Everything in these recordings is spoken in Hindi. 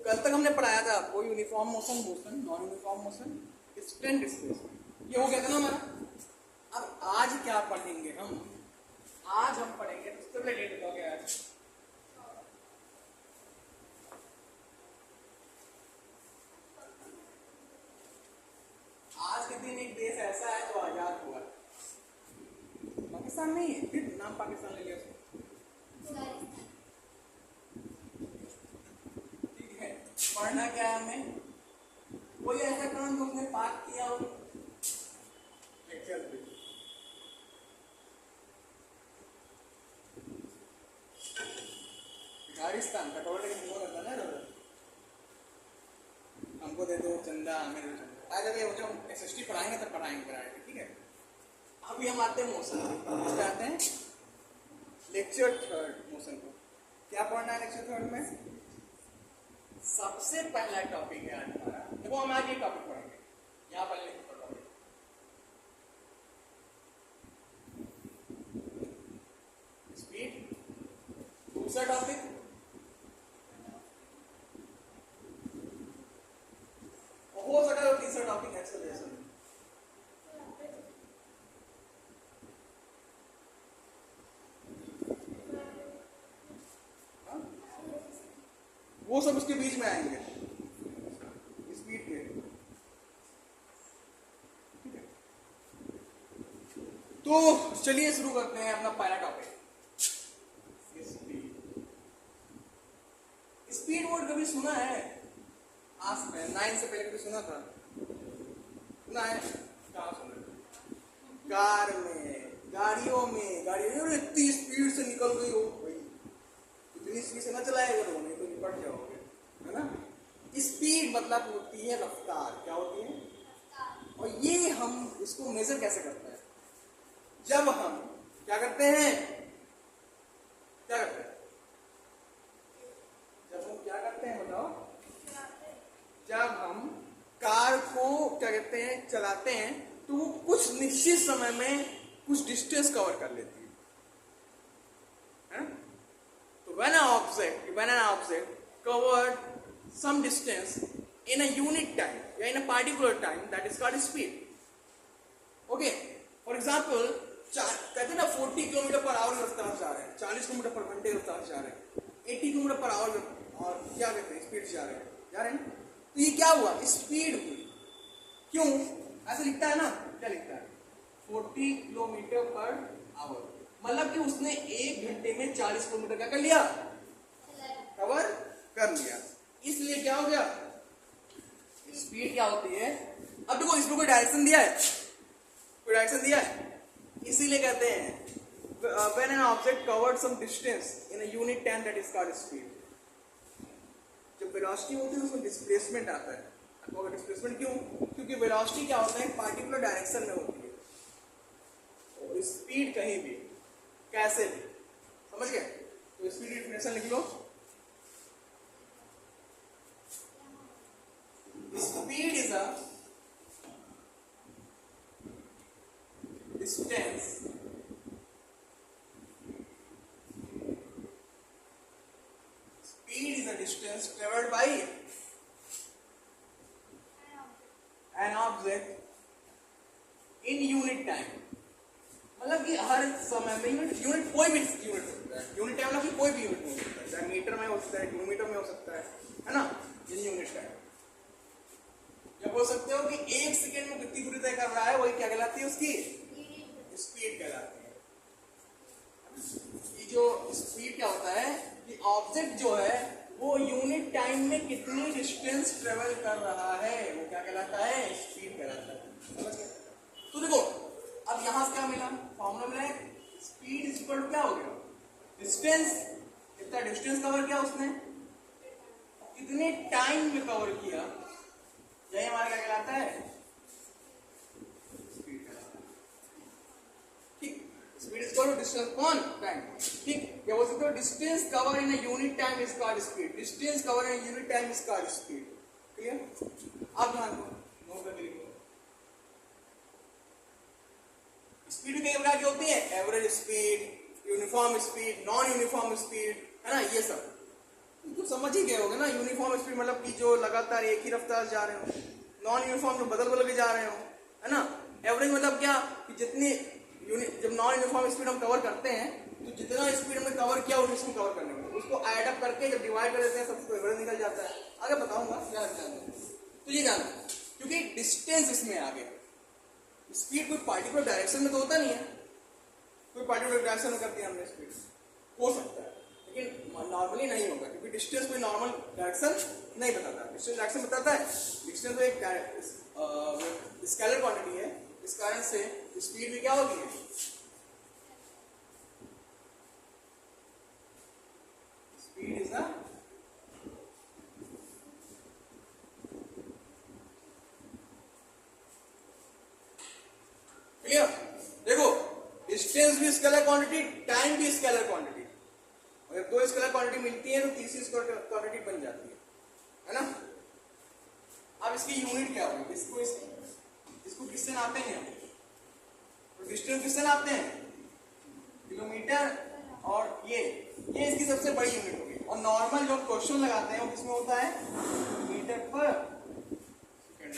कल तक हमने पढ़ाया था आपको uniform motion, motion, non uniform motion, distance displacement, ये हो गया था ना हमारा। अब आज क्या पढ़ेंगे हम? आज हम पढ़ेंगे उससे रिलेटेड हो गया आज के दिन एक देश ऐसा है जो आजाद हुआ है। पाकिस्तान नहीं है, फिर नाम पाकिस्तान ले लिया उसको। ठीक है, पढ़ना क्या है हमें? कोई ऐसा काम जो उसने पाक किया हो लेक्चर पे। भिखारिस्तान कटोरे के मुंह रहता है ना, हमको दे दो चंदा, हमें दे दो चंदा। जब ये जब एसएसटी पढ़ाएंगे तब पढ़ाएंगे कराएंगे, ठीक है। अभी हम आते हैं मोशन, इस पे आते हैं लेक्चर थर्ड मोशन को। क्या पढ़ना है लेक्चर थर्ड में? सबसे पहला टॉपिक है आज हमारा। देखो हम आज ये टॉपिक पढ़ेंगे, यहाँ पर लिख दो टॉपिक स्पीड। दूसरा टॉपिक हो सका तो तीसरा टॉपिक एक्सेलरेशन। वो सब उसके बीच में आएंगे स्पीड के, ठीक है। तो चलिए शुरू करते हैं अपना पहला टॉपिक स्पीड। स्पीड वर्ड कभी सुना है? आज में 9 से पहले कभी सुना था? सुना है? कहाँ सुना? कार में, गाड़ियों में, गाड़ियों में इतनी स्पीड से निकल गई हो भाई, इतनी स्पीड से ना चलाएगा तो नहीं तो निपट जाओगे, है ना। स्पीड मतलब होती है रफ्तार। क्या होती है? और ये हम इसको मेजर कैसे करते हैं? जब हम क्या करते हैं? क्या करते हैं? जब हम क्या करते हैं बताओ? जब हम कार को क्या कहते हैं चलाते हैं तो वो कुछ निश्चित समय में कुछ डिस्टेंस कवर कर लेती है ना? तो when an object covered some distance in a unit time या in a particular time, that is called speed. Okay, for example कहते हैं ना 40 किलोमीटर पर आवर रफ्तार जा रहे हैं, 40 किलोमीटर पर घंटे रफ्तार जा रहे हैं, 80 किलोमीटर पर आवर और क्या कहते हैं स्पीड जा रहे हैं। तो ये क्या हुआ? स्पीड हुई। क्यों ऐसे लिखता है ना? क्या लिखता है? 40 किलोमीटर पर आवर, मतलब कि उसने 1 घंटे में 40 किलोमीटर क्या कर लिया? कवर कर लिया। इसलिए क्या हो गया? स्पीड क्या होती है? अब देखो इसमें कोई डायरेक्शन दिया है? कोई डायरेक्शन दिया है? इसीलिए कहते हैं when an object covered some distance in a unit time, that is called speed. जब वेलोसिटी होती है उसमें डिस्प्लेसमेंट आता है। आपको डिस्प्लेसमेंट क्यों? क्योंकि वेलोसिटी क्या होता है? पार्टिकुलर डायरेक्शन में होती है और स्पीड कहीं भी कैसे भी, समझ गए? तो स्पीड की डेफिनेशन लिख लो। Speed is a distance speed is a distance traveled by an object in unit time। मतलब कि हर समय में यूनिट कोई भी यूनिट होता है। यूनिट टाइम मतलब कोई भी यूनिट हो सकता है, चाहे मीटर में हो सकता है, किलोमीटर में हो सकता है ना। इन यूनिट टाइम जब बोल सकते हो कि 1 सेकेंड में कितनी दूरी तय कर रहा है, वही क्या कहलाती है? उसकी स्पीड कहलाती है। ये जो स्पीड क्या होता है कि ऑब्जेक्ट जो है वो यूनिट टाइम में कितनी डिस्टेंस ट्रेवल कर रहा है, वो क्या कहलाता है? स्पीड कहलाता है। समझ गए? तो देखो अब यहां से क्या मिला? फॉर्मूला मिला है स्पीड इज इक्वल टू क्या हो गया? डिस्टेंस। कितना डिस्टेंस कवर किया उसने, कितने टाइम में कवर किया, यही हमारा क्या कहलाता है? स्पीड कहलाता है। ठीक, speed is equal to distance upon time. ठीक, क्या बोल सकते हो? Distance cover in a unit time is called speed. Distance cover in a unit time is called speed. Clear? अब ध्यान दो, नोट करके लिखो। स्पीड कई प्रकार की होती है, average speed, uniform speed, non uniform speed, है ना, ये सब। तो समझ ही गए होगे ना, यूनिफॉर्म स्पीड मतलब कि जो लगातार एक ही रफ्तार जा रहे हो, नॉन यूनिफॉर्म जो बदल बदल के जा रहे हो, है ना। एवरेज मतलब क्या कि जितनी जब नॉन यूनिफॉर्म स्पीड हम कवर करते हैं तो जितना स्पीड हमने कवर किया उसको कवर करने में उसको ऐड अप करके जब डिवाइड कर देते हैं सबको एवरेज निकल जाता है। आगे बताऊंगा क्या जानते हैं तो ये जानना, क्योंकि डिस्टेंस इसमें आगे स्पीड कोई पार्टिकुलर डायरेक्शन में तो होता नहीं है, कोई पार्टिकुलर डायरेक्शन में कर दिया हमने स्पीड, हो सकता है लेकिन नॉर्मली नहीं होगा क्योंकि डिस्टेंस कोई नॉर्मल डायरेक्शन नहीं बताता। डिस्टेंस डायरेक्शन बताता है, डिस्टेंस तो एक स्केलर क्वांटिटी है, इस कारण से स्पीड भी क्या होगी, स्पीड इज द क्लियर। देखो डिस्टेंस भी स्केलर क्वांटिटी, टाइम भी स्केलर क्वांटिटी, और जब दो स्केलर क्वांटिटी मिलती है तो तीसरी स्केलर क्वांटिटी बन जाती है ना। अब इसकी यूनिट क्या होगी, इसको किससे नापते हैं, तो डिस्टेंस किससे नापते हैं, किलोमीटर, और ये इसकी सबसे बड़ी यूनिट होगी। और नॉर्मल जो क्वेश्चन लगाते हैं वो किसमें होता है, मीटर पर सेकंड।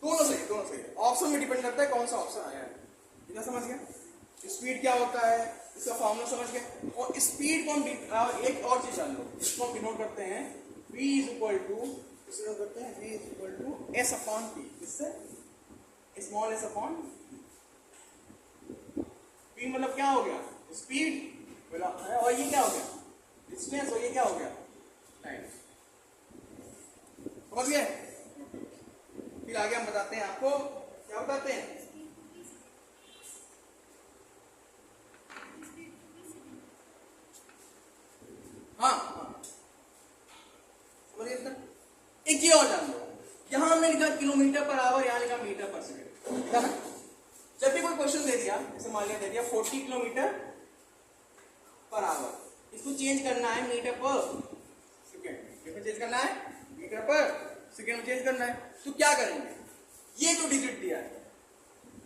दोनों सही, ऑप्शन में डिपेंड करता है कौन सा ऑप्शन आया है। इतना समझ गया, स्पीड क्या होता है इसका फॉर्मूला समझ गए। और स्पीड को हम एक और चीज जान लो, इसको हम डिनोट करते हैं v इज इक्वल टू, इसको करते हैं v is equal to s upon p, इससे स्मॉल s अपॉन p, मतलब क्या हो गया स्पीड, और ये क्या हो गया डिस्टेंस, और ये क्या हो गया टाइम। समझ गए। फिर आगे हम बताते हैं आपको, क्या बताते हैं, एक ये और जान लो, यहां हमने लिखा किलोमीटर पर आवर, यहां लिखा मीटर पर सेकंड। जब भी कोई क्वेश्चन दे दिया, जैसे मान लिया दे दिया 40 किलोमीटर पर आवर, इसको चेंज करना है मीटर पर सेकंड, इसमें चेंज करना है मीटर पर सेकंड में चेंज करना है, तो क्या करेंगे, ये जो डिजिट दिया है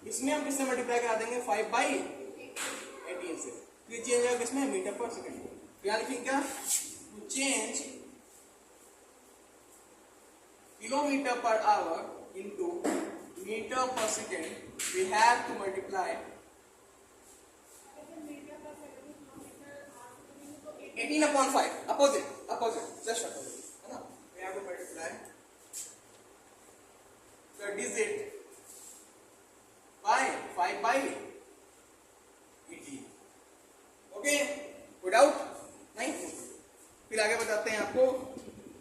इसमें हम किससे मल्टीप्लाई करा देंगे 5/18 से, ये चेंज होगा किसमें मीटर पर सेकंड। यहां लिखेंगे क्या, to change kilometer per hour into meter per second we have to multiply 18/5 opposite just opposite, है ना। we have to multiply the digit by 5/18। Okay, कोई डाउट नहीं। फिर आगे बताते हैं आपको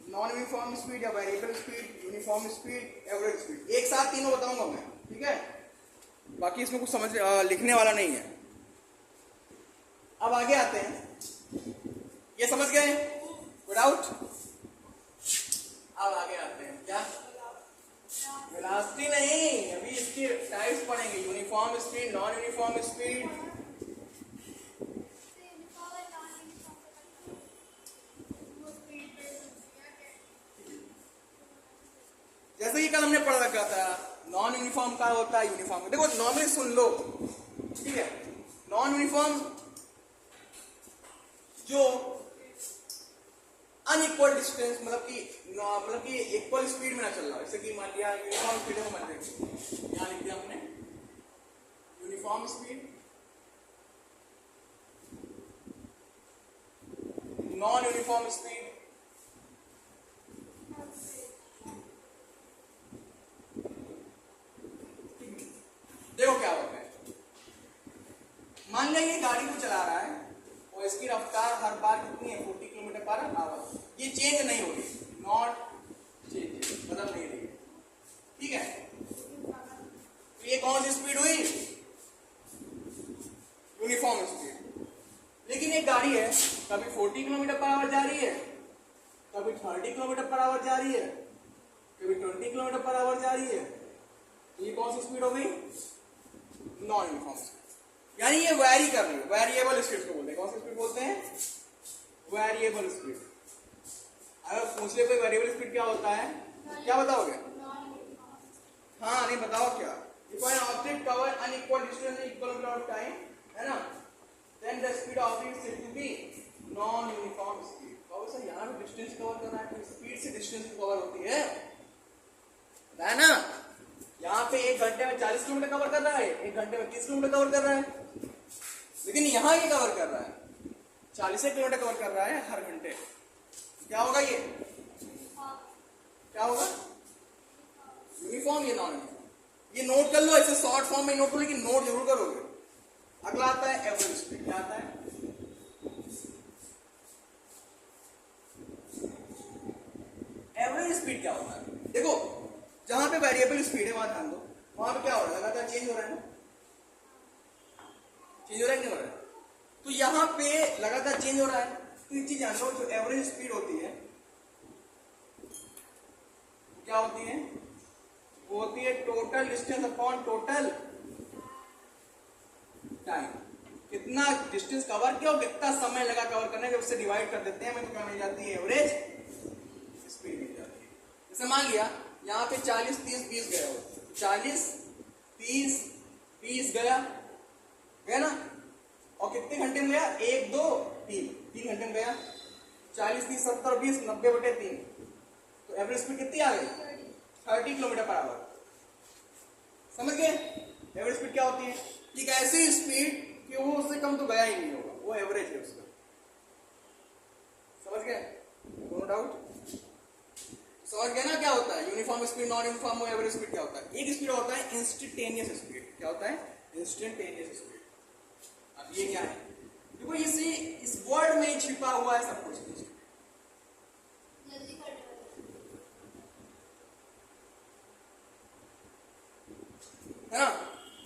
नॉन यूनिफॉर्म स्पीड या variable speed, uniform speed, average speed, एक साथ तीनों बताऊंगा मैं, ठीक है। बाकी इसमें कुछ समझ लिखने वाला नहीं है। अब आगे आते हैं, ये समझ गए विदाउट। अब आगे आते हैं क्या, वेलोसिटी नहीं, अभी इसके टाइप्स पढ़ेंगे, uniform speed, non uniform speed. जैसे कि कल हमने पढ़ रखा था, नॉन यूनिफॉर्म का होता है यूनिफॉर्म। देखो नॉर्मली सुन लो, ठीक है। नॉन यूनिफॉर्म जो अनइक्वल डिस्टेंस, मतलब कि इक्वल स्पीड में ना चल रहा है, जैसे कि मान लिया यूनिफॉर्म स्पीड को मान लिया, यहां लिख दिया हमने uniform speed, non uniform speed, देखो क्या होता है। मान लिया ये गाड़ी को चला रहा है और इसकी रफ्तार हर बार कितनी है 40 किलोमीटर पर आवर, ये चेंज नहीं होगी, नॉट चेंज, बदल नहीं रही, ठीक है। तो ये कौन सी स्पीड हुई, यूनिफॉर्म स्पीड। लेकिन एक गाड़ी है कभी 40 किलोमीटर पर आवर जा रही है, कभी 30 किलोमीटर पर आवर जा रही है, कभी 20 किलोमीटर पर आवर जा रही है, ये कौन सी स्पीड हो गई, नॉन यूनिफॉर्म स्पीड। यानी ये वैरी कर रही है, वेरिएबल स्पीड को बोलते हैं। कौन सी स्पीड बोलते हैं, वेरिएबल स्पीड। अगर पूछ ले कोई वेरिएबल स्पीड क्या होता है, क्या बताओगे, हाँ नहीं बताओ क्या, if an object cover unequal distance in equal amount of time, है ना, then the speed of it is said to be non uniform speed. और सर यहाँ पे डिस्टेंस कवर करना है तो स्पीड से डिस्टेंस कवर होती है ना। यहाँ पे 1 घंटे में 40 किलोमीटर कवर कर रहा है, 1 घंटे में 30 किलोमीटर कवर कर रहा है, लेकिन यहाँ ये कवर कर रहा है 40 किलोमीटर कवर कर रहा है हर घंटे। क्या होगा ये, क्या होगा, यूनिफॉर्म या नॉन यूनिफॉर्म। ये नोट कर लो, ऐसे शॉर्ट फॉर्म में नोट करो, लेकिन नोट जरूर करोगे। अगला आता है एवरेज स्पीड। क्या आता है, एवरेज स्पीड क्या होता है। देखो जहां पे वेरिएबल स्पीड है वहां ध्यान दो, वहां पे क्या हो रहा है, लगातार चेंज हो रहा है ना, चेंज हो रहा है नहीं हो रहा है। तो यहाँ पे लगातार चेंज हो रहा है, तो एक चीज जान लो, जो एवरेज स्पीड होती है क्या होती है, वो होती है total distance upon total time. कितना डिस्टेंस कवर किया और कितना समय लगा कवर करने, जब उससे डिवाइड कर देते हैं हमें तो क्या मिल जाती है, एवरेज स्पीड मिल जाती है। जैसे मान लिया यहाँ पे 40 30 20 गया हो, 40 30 20 गया ना, और कितने घंटे में गया, 1 2 3 घंटे में गया। 40 30 70 20 90/3, तो एवरेज स्पीड कितनी आ गई, 30 किलोमीटर पर आवर। समझ गए, एवरेज स्पीड क्या होती है, एक ऐसी स्पीड कि वो उससे कम तो गया ही नहीं होगा, वो एवरेज है उसका। समझ गए, नो डाउट, समझ गए ना क्या होता है यूनिफॉर्म स्पीड, नॉन यूनिफॉर्म और एवरेज स्पीड क्या होता है। एक स्पीड होता है इंस्टेंटेनियस स्पीड। क्या होता है, इंस्टेंटेनियस स्पीड। अब ये क्या है, देखो इस वर्ड में छिपा हुआ है सब कुछ, है ना,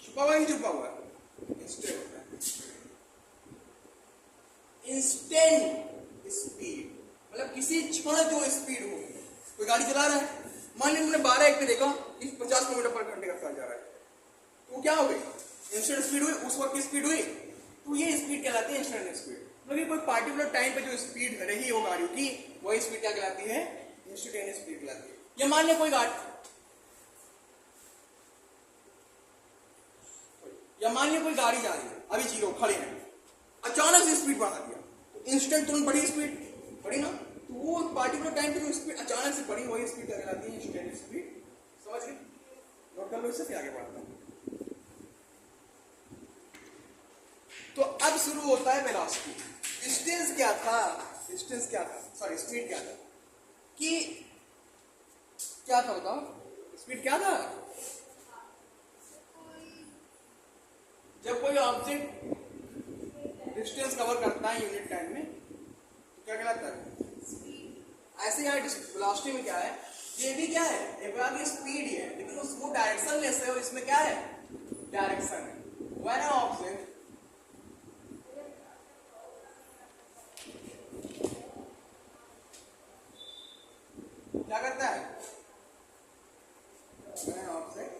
छुपा हुआ ही छुपा हुआ है। इंस्टेंट होता है, इंस्टेंट स्पीड मतलब किसी क्षण जो स्पीड हो। कोई गाड़ी चला रहा है, मान लीजिए तुमने 12:01 में देखा कि 50 किलोमीटर पर घंटे का जा रहा है, तो क्या हो गई, इंस्टेंट स्पीड हुई, उस वक्त की स्पीड हुई, तो ये स्पीड कहलाती है इंस्टेंट स्पीड। मतलब कोई पार्टिकुलर टाइम पे जो स्पीड रही हो गाड़ियों की, वही स्पीड क्या कहलाती है, इंस्टेंटेनियस स्पीड कहलाती है। या मान लिया कोई गाड़ी, या मान लिया कोई गाड़ी जा रही है, अभी 0 खड़े हैं, अचानक से स्पीड बढ़ा दिया, तो इंस्टेंट तुरंत बढ़ी स्पीड, बढ़ी ना, तो वो पार्टिकुलर टाइम पे जो स्पीड अचानक से बढ़ी वही स्पीड क्या कहलाती है, इंस्टेंटेनियस स्पीड। समझ गए, नोट कर लो, इससे फिर आगे बढ़ता हूं। तो अब शुरू होता है वेलोसिटी। डिस्टेंस क्या था, डिस्टेंस क्या था, सॉरी स्पीड क्या था, कि क्या था बताओ, स्पीड क्या था, जब कोई ऑब्जेक्ट डिस्टेंस कवर करता है यूनिट टाइम में तो क्या कहलाता है, ऐसे यहाँ वेलोसिटी में क्या है, ये भी क्या है, एक बार की स्पीड ही है, लेकिन उसको डायरेक्शन लेस है, और इसमें क्या है, डायरेक्शन है। व्हेन एन ऑब्जेक्ट क्या करता है, when an object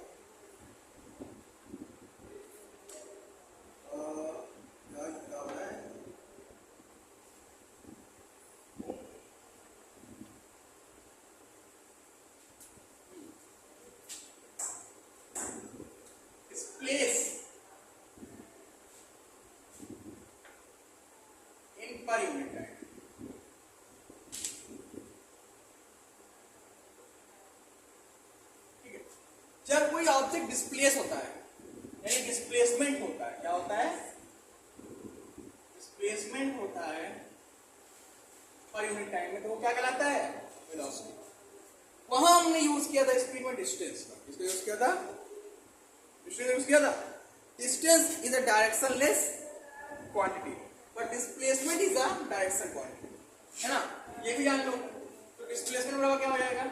per unit time, ठीक है। जब कोई ऑब्जेक्ट डिस्प्लेस होता है, यानी डिस्प्लेसमेंट होता है, क्या होता है, डिस्प्लेसमेंट होता है पर यूनिट टाइम में, तो वो क्या कहलाता है, वेलोसिटी। वहां हमने यूज किया था स्पीड में डिस्टेंस का, किसका यूज किया था, डिस्टेंस यूज किया था। Distance is a directionless quantity, but displacement is a direction quantity, है ना, ये भी जान लो। तो डिस्प्लेसमेंट बराबर क्या हो जाएगा,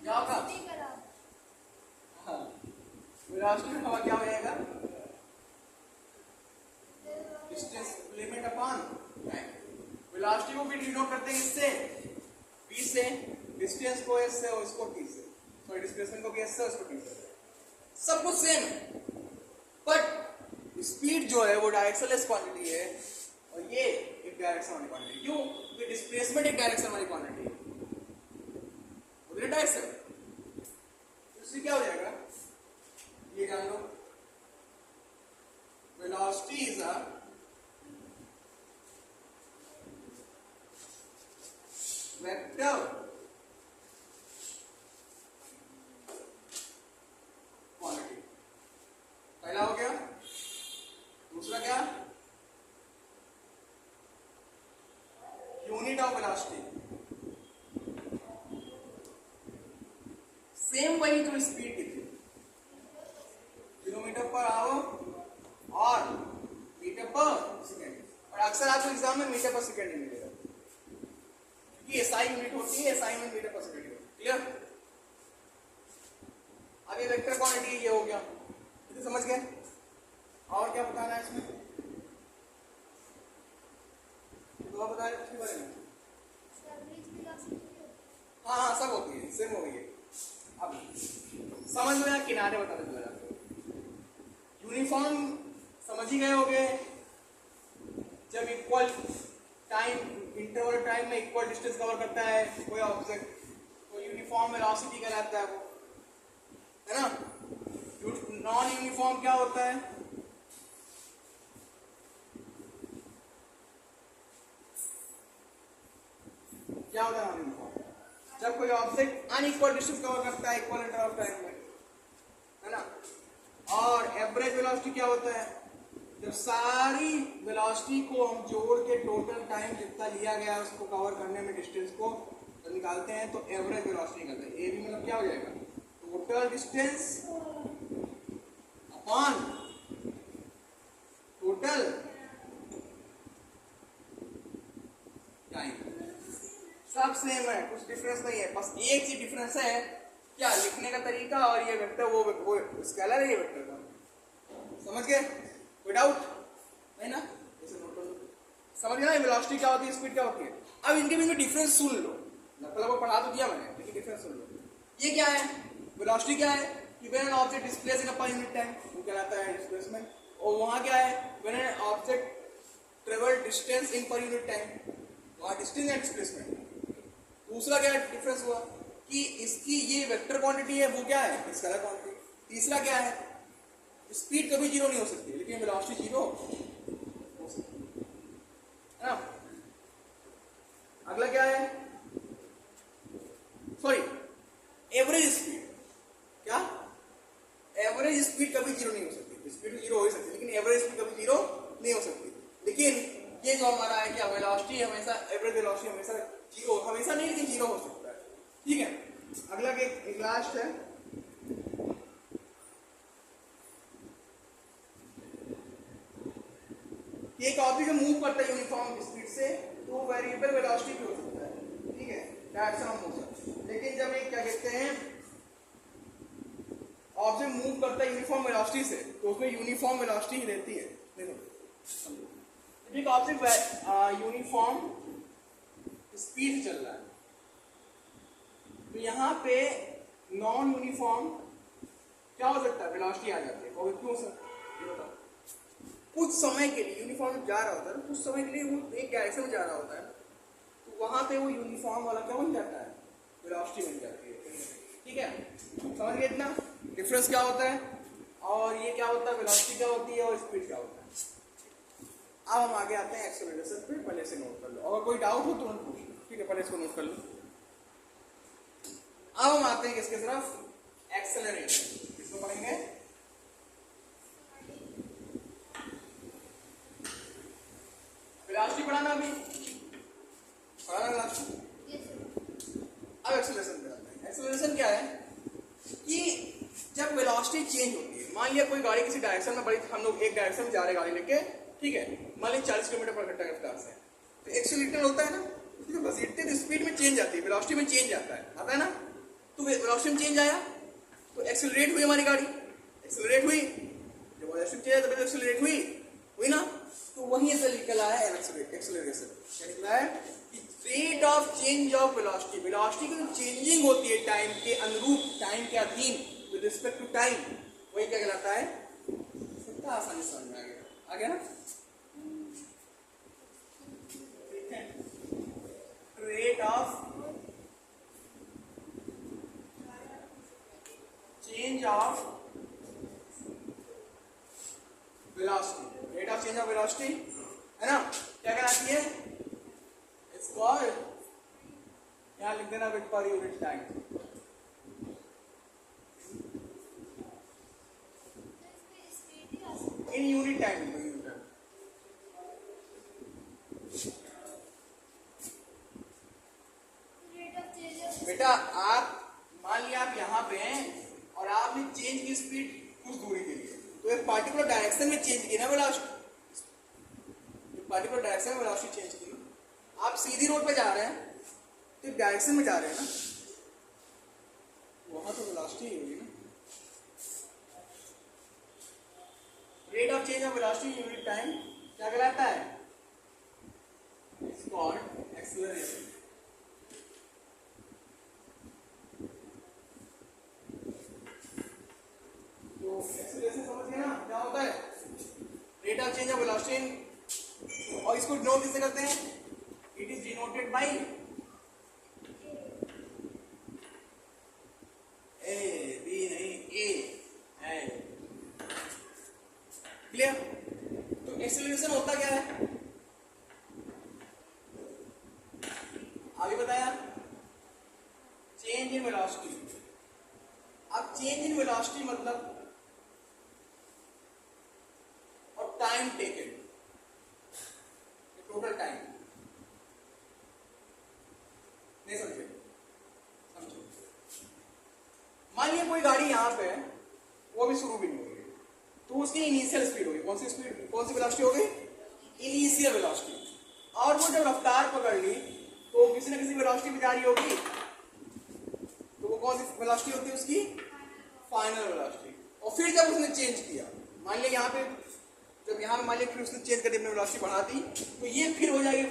क्या होगा, हाँ, वेलोसिटी में हवा क्या हो जाएगा, distance limit upon time. Velocity को भी डिनोट करते हैं इससे, v से, डिस्टेंस को s से और इसको t से, सॉरी डिस्प्लेसमेंट को भी s से और इसको t से, सब कुछ सेम है, बट स्पीड जो है वो डायरेक्शनलेस क्वांटिटी है और ये एक डायरेक्शन वाली क्वांटिटी। क्यों, क्योंकि डिस्प्लेसमेंट एक डायरेक्शन वाली क्वांटिटी है, उधर डायरेक्शन, इससे क्या हो जाएगा, ये जान लो, velocity is a vector quantity। पहला हो गया। दूसरा क्या? Unit of velocity. सेम वही जो स्पीड की थी, किलोमीटर पर आवर और मीटर पर सेकेंड। और अक्सर आपको एग्जाम में मीटर पर सेकेंड ही मिलेगा, क्योंकि एसआई यूनिट होती है, एसआई में मीटर पर सेकेंड होती है। क्लियर? अब ये वेक्टर क्वांटिटी ये हो गया, तो समझ गए? और क्या बताना है इसमें? तो बताया इसके बारे में। हाँ हाँ सब होती है, सेम हो गई है। अब समझ में किनारे बता देते हैं आपको। यूनिफॉर्म समझ ही गए होंगे, जब इक्वल टाइम इंटरवल टाइम में इक्वल डिस्टेंस कवर करता है कोई ऑब्जेक्ट, तो यूनिफॉर्म वेलोसिटी कहलाता है वो, है ना? नॉन यूनिफॉर्म क्या होता है? क्या होता है नॉन यूनिफॉर्म? जब कोई ऑब्जेक्ट अनइक्वल डिस्टेंस कवर करता है इक्वल इंटरवल ऑफ टाइम में, है ना? और एवरेज वेलोसिटी क्या होता है? जब सारी वेलोसिटी को हम जोड़ के टोटल टाइम जितना लिया गया है उसको कवर करने में डिस्टेंस को जब निकालते हैं तो एवरेज वेलोसिटी निकलता है। ए भी मतलब क्या हो जाएगा? Total distance upon total time. सब सेम है, कुछ डिफरेंस नहीं है, बस एक चीज डिफरेंस है, क्या? लिखने का तरीका। और ये वेक्टर वो स्केलर है, ये वेक्टर का। समझ गए? कोई डाउट नहीं ना? इसे नोट कर लो। समझ गए ना वेलोसिटी क्या होती है, स्पीड क्या होती है? अब इनके बीच में डिफरेंस सुन लो, मतलब पढ़ा तो दिया मैंने, लेकिन डिफरेंस सुन लो। ये क्या है? वेलोसिटी क्या है? कि when an object displace in a per unit time, वो कहलाता है डिस्प्लेसमेंट। और वहां क्या है? When an object travel distance in per unit time, वहां डिस्टेंस एंड डिस्प्लेसमेंट। दूसरा क्या डिफरेंस हुआ कि इसकी ये वेक्टर क्वांटिटी है, वो क्या है? Scalar quantity. तीसरा क्या है? स्पीड कभी जीरो नहीं हो सकती, लेकिन वेलोसिटी जीरो हो सकती है ना? अगला क्या है? Sorry, average speed. क्या? एवरेज स्पीड कभी जीरो नहीं हो सकती। स्पीड जीरो हो ही सकती है, लेकिन एवरेज स्पीड कभी जीरो नहीं हो सकती। लेकिन ये जो हमारा है क्या, वेलोसिटी हमेशा, एवरेज वेलोसिटी हमेशा जीरो, हमेशा नहीं लेकिन जीरो हो सकता है। ठीक है? अगला एक लास्ट है, एक ऑब्जेक्ट मूव करता है यूनिफॉर्म स्पीड से तो वेरिएबल वेलोसिटी भी हो सकता है। ठीक है? Direction of motion. लेकिन जब एक क्या कहते हैं ऑब्जेक्ट मूव करता है यूनिफॉर्म वेलोसिटी से, तो उसमें यूनिफॉर्म वेलोसिटी ही रहती है। देखो, एक ऑब्जेक्ट यूनिफॉर्म स्पीड चल रहा है, तो यहाँ पे नॉन यूनिफॉर्म क्या हो सकता है? वेलोसिटी आ जाती है। और क्यों सर? ये बताओ। कुछ समय के लिए यूनिफॉर्म जा रहा होता है, कुछ समय के लिए वो एक डायरेक्शन में जा रहा होता है, तो वहां पे वो यूनिफॉर्म वाला क्या बन जाता है? वेलोसिटी बन जाती है। ठीक है? समझ गए इतना? डिफरेंस क्या होता है और ये क्या होता है, वेलोसिटी क्या होती है और स्पीड क्या होता है। अब हम आगे आते हैं एक्सेलरेशन पे, पहले से नोट कर लो, अगर कोई डाउट हो तो तुरंत पूछ लो। ठीक है? पहले इसको नोट कर लो। अब हम आते हैं किसके तरफ? एक्सेलरेशन। किसको पढ़ेंगे? वेलोसिटी पढ़ाना अभी पढ़ाना वेलोसिटी। अब एक्सेलरेशन पढ़ाते हैं। एक्सेलरेशन क्या है कि जब वेलोसिटी चेंज होती है, मान लिया कोई गाड़ी किसी डायरेक्शन में बड़ी, हम लोग एक डायरेक्शन में जा रहे हैं गाड़ी लेके, ठीक है, मान लीजिए 40 किलोमीटर पर घंटा रफ्तार से, तो एक्सेलरेटर होता है ना, उसकी घसीटते तो स्पीड में चेंज आती है, वेलोसिटी में चेंज आता है ना। तो वेलोसिटी में चेंज आया तो एक्सेलरेट हुई हमारी गाड़ी, एक्सेलरेट हुई, जब वेलोसिटी चेंज आया तो एक्सेलरेट हुई ना। तो वही ऐसा निकला है एक्सेलरेशन। क्या निकला है कि rate of change of velocity, velocity की जो चेंजिंग होती है टाइम के अनुरूप, टाइम के अधीन, विद रिस्पेक्ट टू टाइम, वही क्या कहलाता है? कितना आसानी से समझ में आ गया ना? Rate of change of velocity, per unit time. In unit time बेटा, आप मान लिया आप यहाँ पे हैं और आपने चेंज की स्पीड कुछ दूरी के लिए, तो एक पार्टिकुलर डायरेक्शन में चेंज की ना वेलोसिटी, पार्टिकुलर डायरेक्शन में वेलोसिटी चेंज की। आप सीधी रोड पे जा रहे हैं तो एक डायरेक्शन में जा रहे हैं ना, वहां तो वेलोसिटी ही होगी ना। Rate of change of velocity unit time क्या कहलाता है? It's called acceleration. तो एक्सीलरेशन समझ गए ना क्या होता है? Rate of change of velocity, और इसको डिनोट किससे करते हैं? It is denoted by A, B नहीं, ए। क्लियर? तो एक्सीलरेशन होता क्या है अभी बताया? Change in velocity. अब चेंज इन वेलोसिटी मतलब और टाइम टेकन, टोटल टाइम। नहीं समझे? समझो, मान लिया कोई गाड़ी यहां पे है, वो भी शुरू भी नहीं होगी, तो उसकी इनिशियल स्पीड होगी। कौन सी स्पीड, कौन सी वेलोसिटी हो गई? Initial velocity. और वो जब रफ्तार पकड़ ली तो किसी न किसी वेलोसिटी पे जा रही होगी, तो वो कौन सी वेलोसिटी होती है उसकी? Final velocity. और फिर जब उसने चेंज किया, मान लिया यहाँ पे, जब यहाँ पे मान लिया फिर उसने चेंज करके अपनी वेलोसिटी बढ़ा दी, तो ये फिर हो जाएगी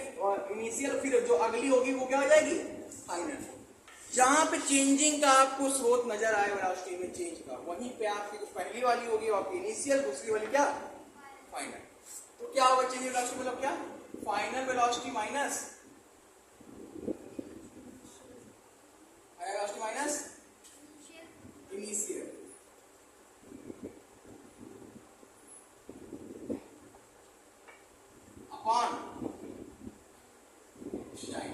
इनिशियल, फिर जो अगली होगी वो क्या हो जाएगी? फाइनल। जहां पे चेंजिंग का आपको स्रोत नजर आए वेलोसिटी में चेंज का, वहीं पे आपकी जो पहली वाली होगी वो आपकी इनिशियल, दूसरी वाली क्या? फाइनल। तो क्या होगा चेंज वेलोसिटी मतलब क्या? Final velocity minus velocity minus initial. Upon time.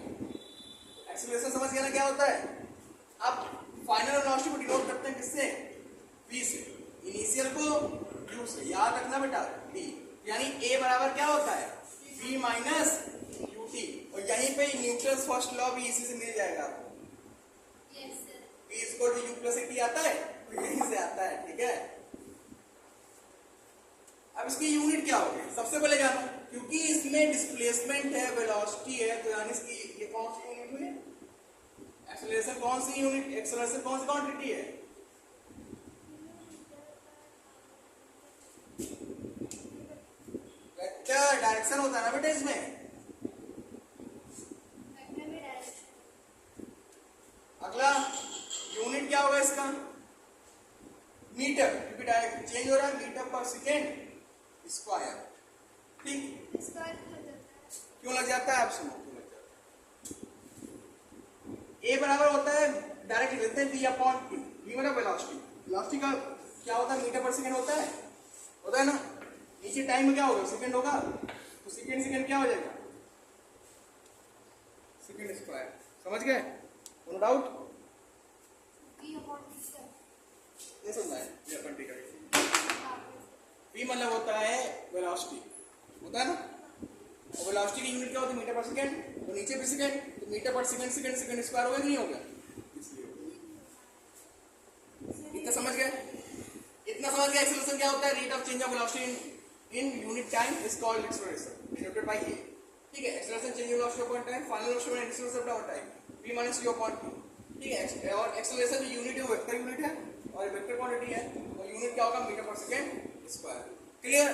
Acceleration समझ गया ना क्या होता है? अब फाइनल वेलोसिटी को डिनोट करते हैं किससे? v से। इनिशियल को u से। याद रखना बेटा v, यानी a बराबर क्या होता है? v minus ut। और यहीं पे न्यूटन्स फर्स्ट लॉ भी इसी से मिल जाएगा आपको। v equal to u plus at आता है, तो यहीं से आता है। ठीक है, अब इसकी यूनिट क्या होगी? सबसे पहले जानो, क्योंकि इसमें डिस्प्लेसमेंट है, वेलोसिटी है, तो यानी इसकी ये कौन सी यूनिट हुई? एक्सेलरेशन कौन सी यूनिट, एक्सेलरेशन कौन सी क्वांटिटी है? वेक्टर डायरेक्शन होता है ना बेटा इसमें। अगला यूनिट क्या होगा इसका? मीटर, क्योंकि डायरेक्ट चेंज हो रहा है, मीटर पर सेकेंड स्क्वायर। ठीक, क्यों लग जाता है? आप सुनो क्यों लग जाता है। ए बराबर होता है, डायरेक्ट लेते हैं v अपॉन टी। v मतलब वेलोसिटी। वेलोसिटी का क्या होता है? मीटर पर सेकेंड होता है ना। नीचे टाइम में क्या होगा? सेकेंड होगा, तो सेकेंड सेकेंड क्या हो जाएगा? Second square. समझ गए? No doubt? ये समझना है v अपॉन टी का। v मतलब होता है वेलोसिटी, होता है ना। और वेलोसिटी की यूनिट क्या होती है? मीटर पर सेकेंड। तो नीचे भी सेकेंड, तो मीटर पर सेकेंड सेकेंड सेकेंड स्क्वायर हो गया कि नहीं हो गया? इतना समझ गए? इतना समझ गया एक्सेलरेशन क्या होता है? Rate of change of velocity in unit time is called acceleration, denoted by A. ठीक है, acceleration change in velocity upon time, final velocity में acceleration upon time, v minus u upon t। ठीक है, और एक्सेलरेशन जो यूनिट है वो वेक्टर यूनिट है और वेक्टर क्वांटिटी है, और यूनिट क्या होगा? मीटर पर सेकेंड स्क्वायर। क्लियर?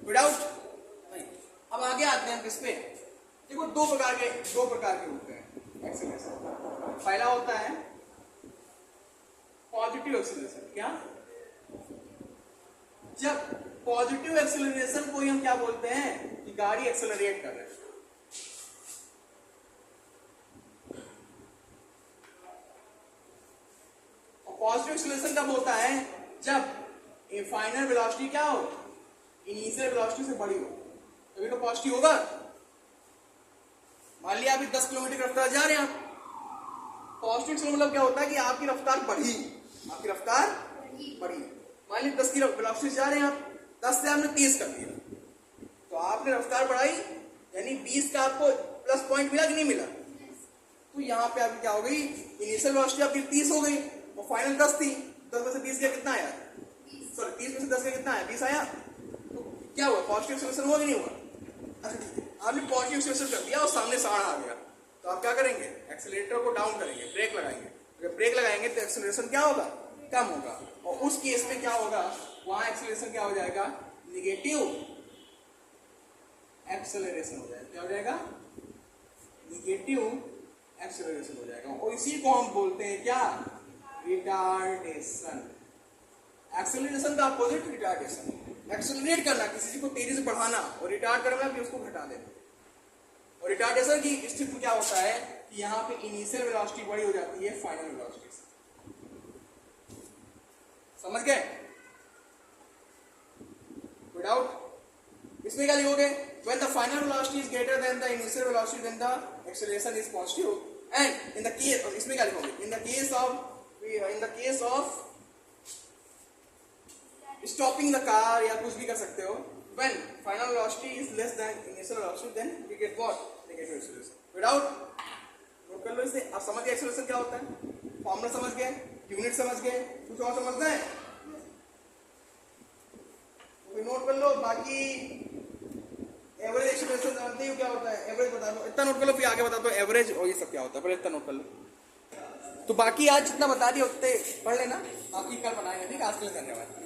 विदाउट? नहीं। अब आगे आते हैं किस पे? देखो दो प्रकार के होते हैं एक्सेलरेशन। पहला होता है पॉजिटिव एक्सेलरेशन। क्या? जब पॉजिटिव एक्सेलरेशन को हम क्या बोलते हैं? कि गाड़ी एक्सेलरेट कर रही है। और पॉजिटिव एक्सेलरेशन कब होता है? जब फाइनल वेलोसिटी क्या हो? इनिशियल वेलोसिटी से बड़ी हो, तभी तो पॉजिटिव होगा। मान लिया अभी 10 किलोमीटर की रफ्तार जा रहे हैं आप, पॉजिटिव एक्सेलरेशन मतलब क्या होता है कि आपकी रफ्तार बढ़ी, आपकी रफ्तार बढ़ी। मान लीजिए 10 की वेलोसिटी से जा रहे हैं आप, 10 से आपने 30 कर दिया, तो आपने रफ्तार बढ़ाई, यानी 20 का आपको प्लस पॉइंट मिला कि नहीं मिला। तो यहाँ पे आपकी क्या हो गई, इनिशियल वेलोसिटी आपकी 30 हो गई और फाइनल 10 थी। 10 में से 20 गया कितना आया, सॉरी 30 में से 10 गया कितना आया, 20 आया। तो क्या हुआ, पॉजिटिव एक्सेलरेशन हुआ कि नहीं हुआ। अच्छा ठीक है, आपने पॉजिटिव एक्सेलरेशन कर दिया और सामने साढ़ आ गया, तो आप क्या करेंगे, एक्सेलरेटर को डाउन करेंगे, ब्रेक लगाएंगे। जब ब्रेक लगाएंगे तो एक्सेलरेशन क्या होगा, कम होगा। और उस केस में क्या होगा, वहां एक्सेलरेशन क्या हो जाएगा, निगेटिव एक्सेलरेशन हो जाएगा। क्या हो जाएगा, निगेटिव एक्सेलरेशन हो जाएगा। और इसी को हम बोलते हैं क्या, रिटार्डेशन। एक्सेलरेशन का अपोजिट रिटार्डेशन। एक्सेलरेट करना, किसी चीज को तेजी से बढ़ाना, और रिटार्ड करना कि उसको घटा देना। और रिटार्डेशन की स्थिति में क्या होता है कि यहाँ पे इनिशियल वेलोसिटी बड़ी हो जाती है फाइनल वेलोसिटी से। समझ गए, कोई डाउट। इसमें क्या लिखोगे, when the final velocity is greater than the initial velocity then the acceleration is positive and in the case, इसमें क्या लिखोगे, in the case of stopping the car या कुछ भी कर सकते हो, when final velocity is less than initial velocity then we get what, negative acceleration। without note कर लो इसे। आप समझ गए एक्सेलरेशन क्या होता है, फॉर्मूला समझ गए, यूनिट समझ गए, कुछ और समझना है तो नोट कर लो। बाकी एवरेज एक्सेलरेशन जानते हो क्या होता है, एवरेज बता दो, इतना नोट कर लो, फिर आगे बता दो एवरेज और ये सब क्या होता है, पहले इतना नोट कर लो। तो बाकी आज जितना बता दिया उतने पढ़ लेना, बाकी कल बनाएंगे। ठीक है, आज के लिए धन्यवाद।